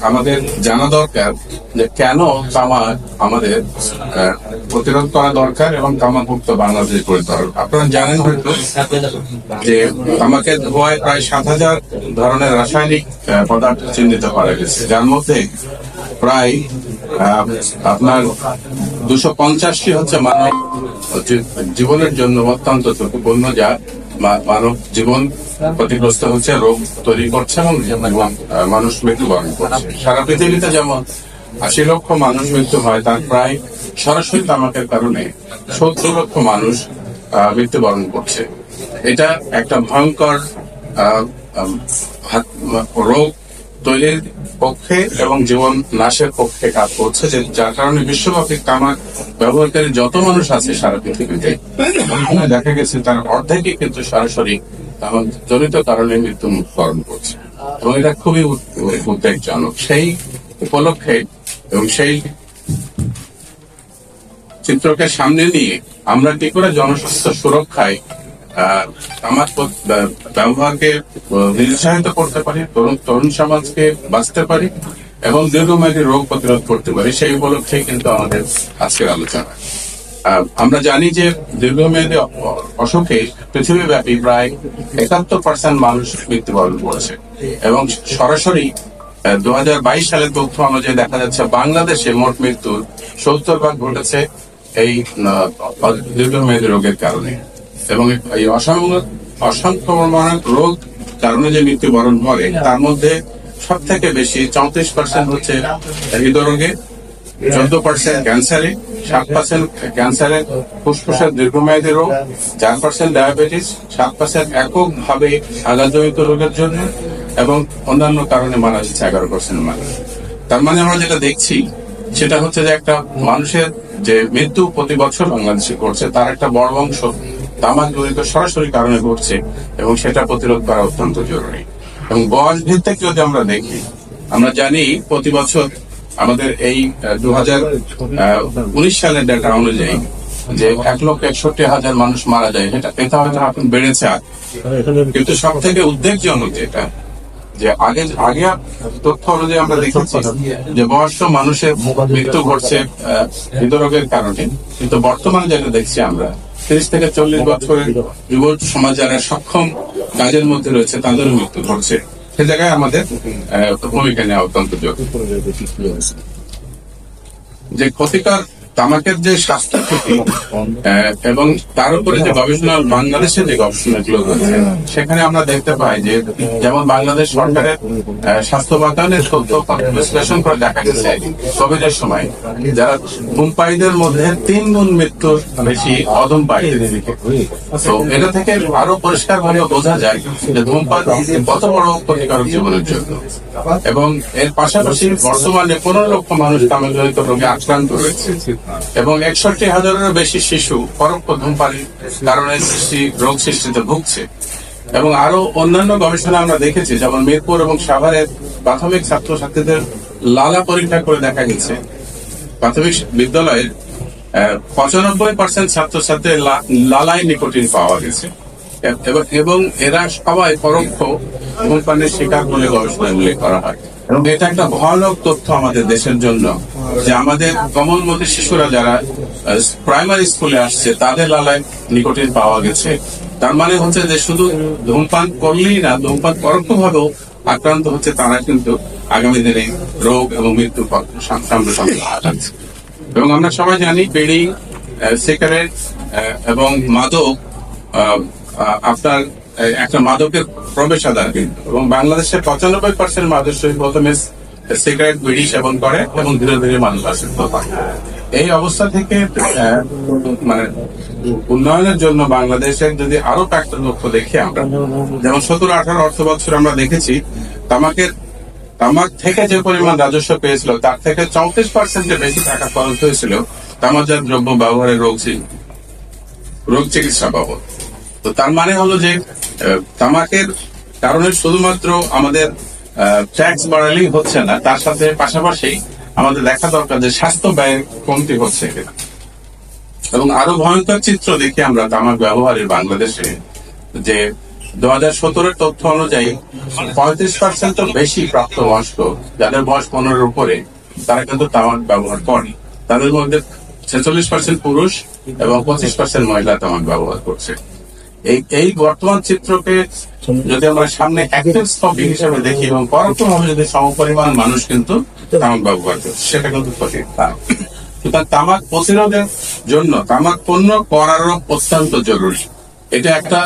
আমাদের জানা দরকার যে কেন তামাক আমাদের প্রতিরোধ করা দরকার এবং তামাক মুক্ত বাংলাদেশ গড়ে দরকার। আপনারা জানেন হয়তো যে তামাকের ধোঁয়ায় প্রায় 7,000 ধরনের রাসায়নিক পদার্থ চিহ্নিত করা গেছে, যার মধ্যে প্রায় আপনার 250টি হচ্ছে মানব জীবনের জন্য অত্যন্ত ঝুঁকিপূর্ণ, যা মানব জীবন ক্ষতিগ্রস্ত হচ্ছে, রোগ তৈরি করছে এবং মানুষ মৃত্যুবরণ করছে। সারা পৃথিবীতে যেমন 80 লক্ষ মানুষ মৃত্যু হয়, তার প্রায় সরাসরি তামাকের কারণে 70 লক্ষ মানুষ মৃত্যুবরণ করছে। এটা একটা ভয়ঙ্কর রোগ তৈরির পক্ষে এবং জীবন নাশের পক্ষে কাজ করছে, যার কারণে বিশ্বব্যাপী তামাক ব্যবহারকারী যত মানুষ আছে সারা পৃথিবীতে দেখা গেছে তার অর্ধেকই কিন্তু সরাসরি তামাক জনিত কারণে মৃত্যুবরণ করছে, এবং এটা খুবই উদ্বেগজনক। সেই উপলক্ষে এবং সেই চিত্রকে সামনে নিয়ে আমরা কি করে জনস্বাস্থ্য সুরক্ষায় তামাক ব্যবহারকে নিরুৎসাহিত করতে পারি, তরুণ সমাজকে বাঁচতে পারি এবং দীর্ঘমেয়াদী রোগ প্রতিরোধ করতে পারি, সেই উপলক্ষে কিন্তু আমাদের আজকের আলোচনা। আমরা জানি যে দীর্ঘমেয়াদী অসুখে পৃথিবীব্যাপী প্রায় 71% মানুষ মৃত্যুবরণ করেছে, এবং সরাসরি 2022 সালের তথ্য অনুযায়ী দেখা যাচ্ছে বাংলাদেশে মোট মৃত্যুর 70% ঘটেছে এই দীর্ঘমেয়াদী রোগের কারণে। এবং এই অসংক্রামক রোগ কারণে যে মৃত্যুবরণ করে তার মধ্যে সব থেকে বেশি 34% হচ্ছে হৃদরোগে, 14% ক্যান্সারে, 7% ক্যান্সারে ফুসফুসের দীর্ঘমেয়াদী রোগ, 4% ডায়াবেটিস, 7% এককভাবে আঘাতজনিত রোগের জন্য, এবং অন্যান্য কারণে মারা যাচ্ছে 11% মানুষ। তার মানে আমরা যেটা দেখছি সেটা হচ্ছে যে একটা মানুষের যে মৃত্যু প্রতি বছর বাংলাদেশে ঘটছে তার একটা বড় অংশ তামাক জড়িত সরাসরি কারণে ঘটছে, এবং সেটা প্রতিরোধ করা অত্যন্ত জরুরি। এবং বয়স ভিত্তিক যদি আমরা দেখি, আমরা জানি প্রতি বছর আমাদের এই 2019 সালের ডেটা অনুযায়ী যে 1,61,000 মানুষ মারা যায়, এটা হয়তো এখন বেড়েছে, কিন্তু সব থেকে উদ্বেগজনক যেটা যে আগে তথ্য অনুযায়ী আমরা দেখেছি যে বয়স্ক মানুষের মৃত্যু ঘটছে হৃদরোগের কারণে, কিন্তু বর্তমানে যেটা দেখছি আমরা 30 থেকে 40 বছরের যুব সমাজ যারা সক্ষম কাজের মধ্যে রয়েছে তাদেরও মৃত্যু ঘটছে। সে জায়গায় আমাদের ভূমিকা নেওয়া অত্যন্ত জরুরি। যে ক্ষতিকর তামাকের যে স্বাস্থ্য ক্ষতি এবং তার উপরে যে গবেষণা, বাংলাদেশের যে গবেষণাগুলো রয়েছে সেখানে আমরা দেখতে পাই যে যেমন বাংলাদেশ সরকারের স্বাস্থ্য বাতায়নের তথ্য বিশ্লেষণ করে দেখা গেছে কোভিডের সময় যারা ধূমপায়ীদের মধ্যে 3 গুণ মৃত্যুর বেশি অধূমপায়ী। তো এটা থেকে আরো পরিষ্কার ভাবে বোঝা যায় যে ধূমপান কত বড় ক্ষতিকারক জীবনের জন্য। এবং এর পাশাপাশি বর্তমানে 15 লক্ষ মানুষ তামাকজনিত রোগে আক্রান্ত রয়েছে, এবং 61,000-এরও বেশি শিশু পরোক্ষ ধূমপানের কারণে রোগ সৃষ্টিতে ভুগছে। এবং আরো অন্যান্য গবেষণা আমরা দেখেছি, যেমন মিরপুর এবং সাভারের প্রাথমিক ছাত্রছাত্রীদের লালা পরীক্ষা করে দেখা গেছে প্রাথমিক বিদ্যালয়ের 95% ছাত্রছাত্রীর লালায় নিকোটিন পাওয়া গেছে, এবং এরা সবাই পরোক্ষ ধূমপানের শিকার বলে গবেষণায় উল্লেখ করা হয়। এবং এটা একটা ভয়ানক তথ্য আমাদের দেশের জন্য যে আমাদের কোমলমতি শিশুরা যারা প্রাইমারি স্কুলে আসছে তাদের লালায় নিকোটিন পাওয়া গেছে। তার মানে হচ্ছে যে শুধু ধূমপান করলেই না, ধূমপান পরোক্ষভাবেও আক্রান্ত হচ্ছে তারা কিন্তু আগামী দিনে রোগ এবং মৃত্যুর সামনে হাঁটাচ্ছে। এবং আমরা সবাই জানি বিড়ি, সিগারেট এবং মাদক আপনার একটা মাদকের প্রবেশাদ্বার, কিন্তু এবং বাংলাদেশের 95% মানুষ প্রথমে সিগারেট, বিড়ি সেবন করে এবং ধীরে ধীরে মানুষ আসক্ত হয়। এই অবস্থা থেকে মানে উন্নয়নের জন্য বাংলাদেশের যদি আরো কয়েকটা লক্ষ্য দেখি আমরা, যেমন 17-18 অর্থ বছর আমরা দেখেছি তামাক থেকে যে পরিমাণ রাজস্ব পেয়েছিল তার থেকে 34% বেশি টাকা খরচ হয়েছিল তামাকজাত দ্রব্য ব্যবহারের রোগ চিকিৎসা বাবদ। তো তার মানে হলো যে তামাকের কারণে শুধুমাত্র আমাদের ট্যাক্স বাড়ালেই হচ্ছে না, তার সাথে পাশাপাশি আমাদের দেখা দরকার যে স্বাস্থ্য ব্যয়ের কমতি হচ্ছে কিনা। এবং আরো ভয়ঙ্কর চিত্র দেখি আমরা তামাক ব্যবহারের বাংলাদেশে, যে 2017 তথ্য অনুযায়ী 35% বেশি প্রাপ্তবয়স্ক যাদের বয়স 15-এর উপরে তারা কিন্তু তামাক ব্যবহার করে। তাদের মধ্যে 46% পুরুষ এবং 25% মহিলা তামাক ব্যবহার করছে। এই বর্তমান চিত্রকে যদি আমরা সামনে অ্যাক্টিভ স্মোকিং হিসেবে দেখি এবং পরোক্ষভাবে যদি সমপরিমাণ মানুষ কিন্তু তামাক ব্যবহার করছে, সেটা কিন্তু সঠিক না। সুতরাং তামাক প্রতিরোধের জন্য তামাক পণ্য করারও অত্যন্ত জরুরি। এটা একটা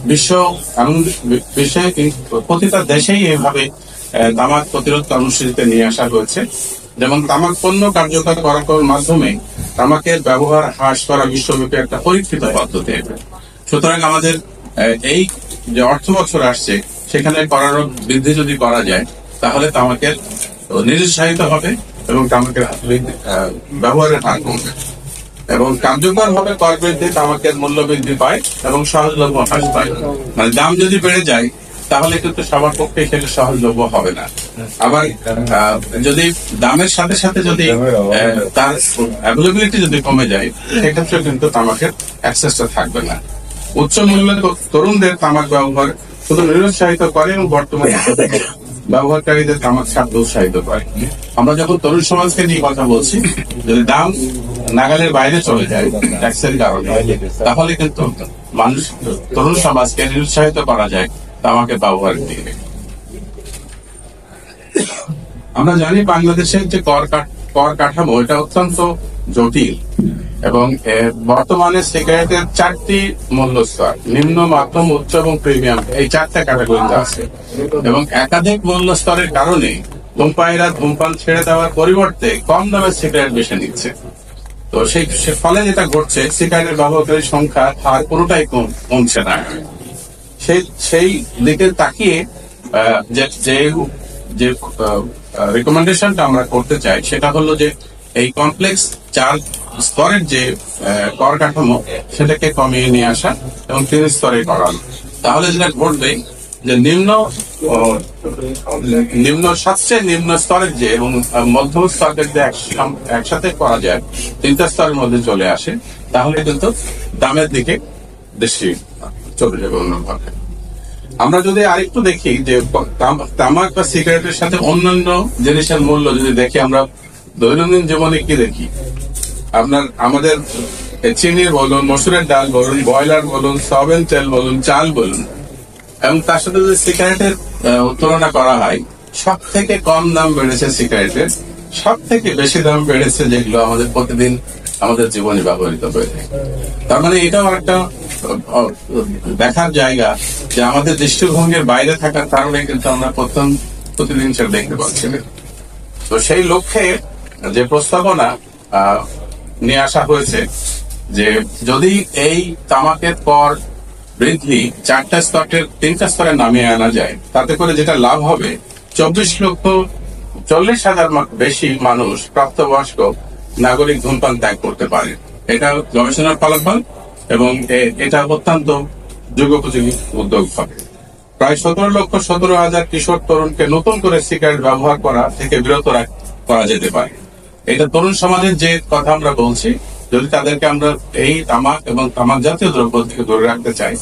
বিশ্বে প্রতিটা দেশেই এভাবে তামাক প্রতিরোধ কর্মসূচিতে নিয়ে আসা হয়েছে। যেমন তামাক পণ্য কার্যকর করার মাধ্যমে তামাকের ব্যবহার হ্রাস করা বিশ্বব্যাপী একটা পরীক্ষিত পদ্ধতি। সুতরাং আমাদের এই যে অর্থ বছর আসছে সেখানে করারও বৃদ্ধি যদি করা যায় তাহলে তামাকের নিরুৎসাহিত হবে এবং তামাকের ব্যবহারের হার কমবে এবং কার্যকর ভাবে কর বৃদ্ধি তামাকের মূল্য বৃদ্ধি পায় এবং সহজলভ্য হ্রাস পায়। মানে দাম যদি বেড়ে যায় তাহলে কিন্তু সবার পক্ষে সেটা সহজলভ্য হবে না। আবার যদি দামের সাথে সাথে যদি তার অ্যাভেলেবিলিটি যদি কমে যায় সেক্ষেত্রে কিন্তু তামাকের অ্যাক্সেসটা থাকবে না। উচ্চ মূল্যের তরুণদের তামাক ব্যবহার শুধু নিরুৎসাহিত করে এবং বর্তমানে ব্যবহারকারীদের তামাক ছাড়তে উৎসাহিত করে। আমরা যখন তরুণ সমাজকে নিয়ে কথা বলছি, যদি দাম নাগালের বাইরে চলে যায় ট্যাক্সের কারণে, তাহলে কিন্তু মানুষ তরুণ সমাজকে নিরুৎসাহিত করা যায় তামাকের ব্যবহারের দিকে। আমরা জানি বাংলাদেশের যে কর কাঠামো এটা অত্যন্ত জটিল এবং বর্তমানে সিগারেটের 4টি মূল্য স্তর, নিম্ন, মাধ্যম, উচ্চ এবং প্রিমিয়াম, এই 4টা ক্যাটাগরিতে আছে এবং একাধিক মূল্য স্তরের কারণে ধূমপায়ীরা ধূমপান ছেড়ে দেওয়ার পরিবর্তে কম দামের সিগারেট বেছে নিচ্ছে। তো সেই ফলে যেটা ঘটছে, সিগারেটের ব্যবহারকারীর সংখ্যা হার পুরোটাই কমছে না। সেই দিকে তাকিয়ে যে রিকমেন্ডেশনটা আমরা করতে চাই সেটা হলো যে এই কমপ্লেক্স 4 স্তরের যে কর কাঠামো সেটাকে কমিয়ে নিয়ে আসা এবং 3 স্তরে করানো। তাহলে যেটা ঘটবে যে সবচেয়ে নিম্ন স্তরের যে এবং মধ্যম স্তরের যে একসাথে করা যায় 3টা স্তরের মধ্যে চলে আসে, তাহলে কিন্তু দামের দিকে বেশি চলে যাবে অন্যভাবে। আমরা যদি আরেকটু দেখি যে তামাক বা সিগারেটের সাথে অন্যান্য জিনিসের মূল্য যদি দেখি, আমরা দৈনন্দিন জীবনে কি দেখি, আমাদের চিনি বলুন, মসুরের ডাল বলুন, ব্রয়লার বলুন, সয়াবিন তেল বলুন, চাল বলুন, এবং তার সাথে যদি সিগারেটের তুলনা করা হয়, সব থেকে কম দাম বেড়েছে সিগারেটের, সব থেকে বেশি দাম বেড়েছে যেগুলো আমাদের প্রতিদিন আমাদের জীবনে ব্যবহৃত হয়ে থাকে। তার মানে এটাও একটা দেখার জায়গা যে আমাদের দৃষ্টিভঙ্গির বাইরে থাকার কারণে কিন্তু আমরা প্রতিদিন সেটা দেখতে পাচ্ছি না। তো সেই লক্ষ্যে যে প্রস্তাবনা নিয়ে আসা হয়েছে যে যদি এই তামাকের কর বৃদ্ধি 4টা স্তরের 3টা স্তরে নামিয়ে আনা যায়, তাতে করে যেটা লাভ হবে 24,40,000 বেশি মানুষ প্রাপ্তবয়স্ক নাগরিক ধূমপান ত্যাগ করতে পারে। এটা গবেষণার ফলাফল এবং এটা অত্যন্ত যুগোপযোগী উদ্যোগ হবে। প্রায় 17,17,000 কিশোর তরুণকে নতুন করে সিগারেট ব্যবহার করা থেকে বিরত করা যেতে পারে। এটা তরুণ সমাজের যে কথা আমরা বলছি, যদি তাদেরকে আমরা এই তামাক এবং তামাক জাতীয় দ্রব্য থেকে দূরে রাখতে চাই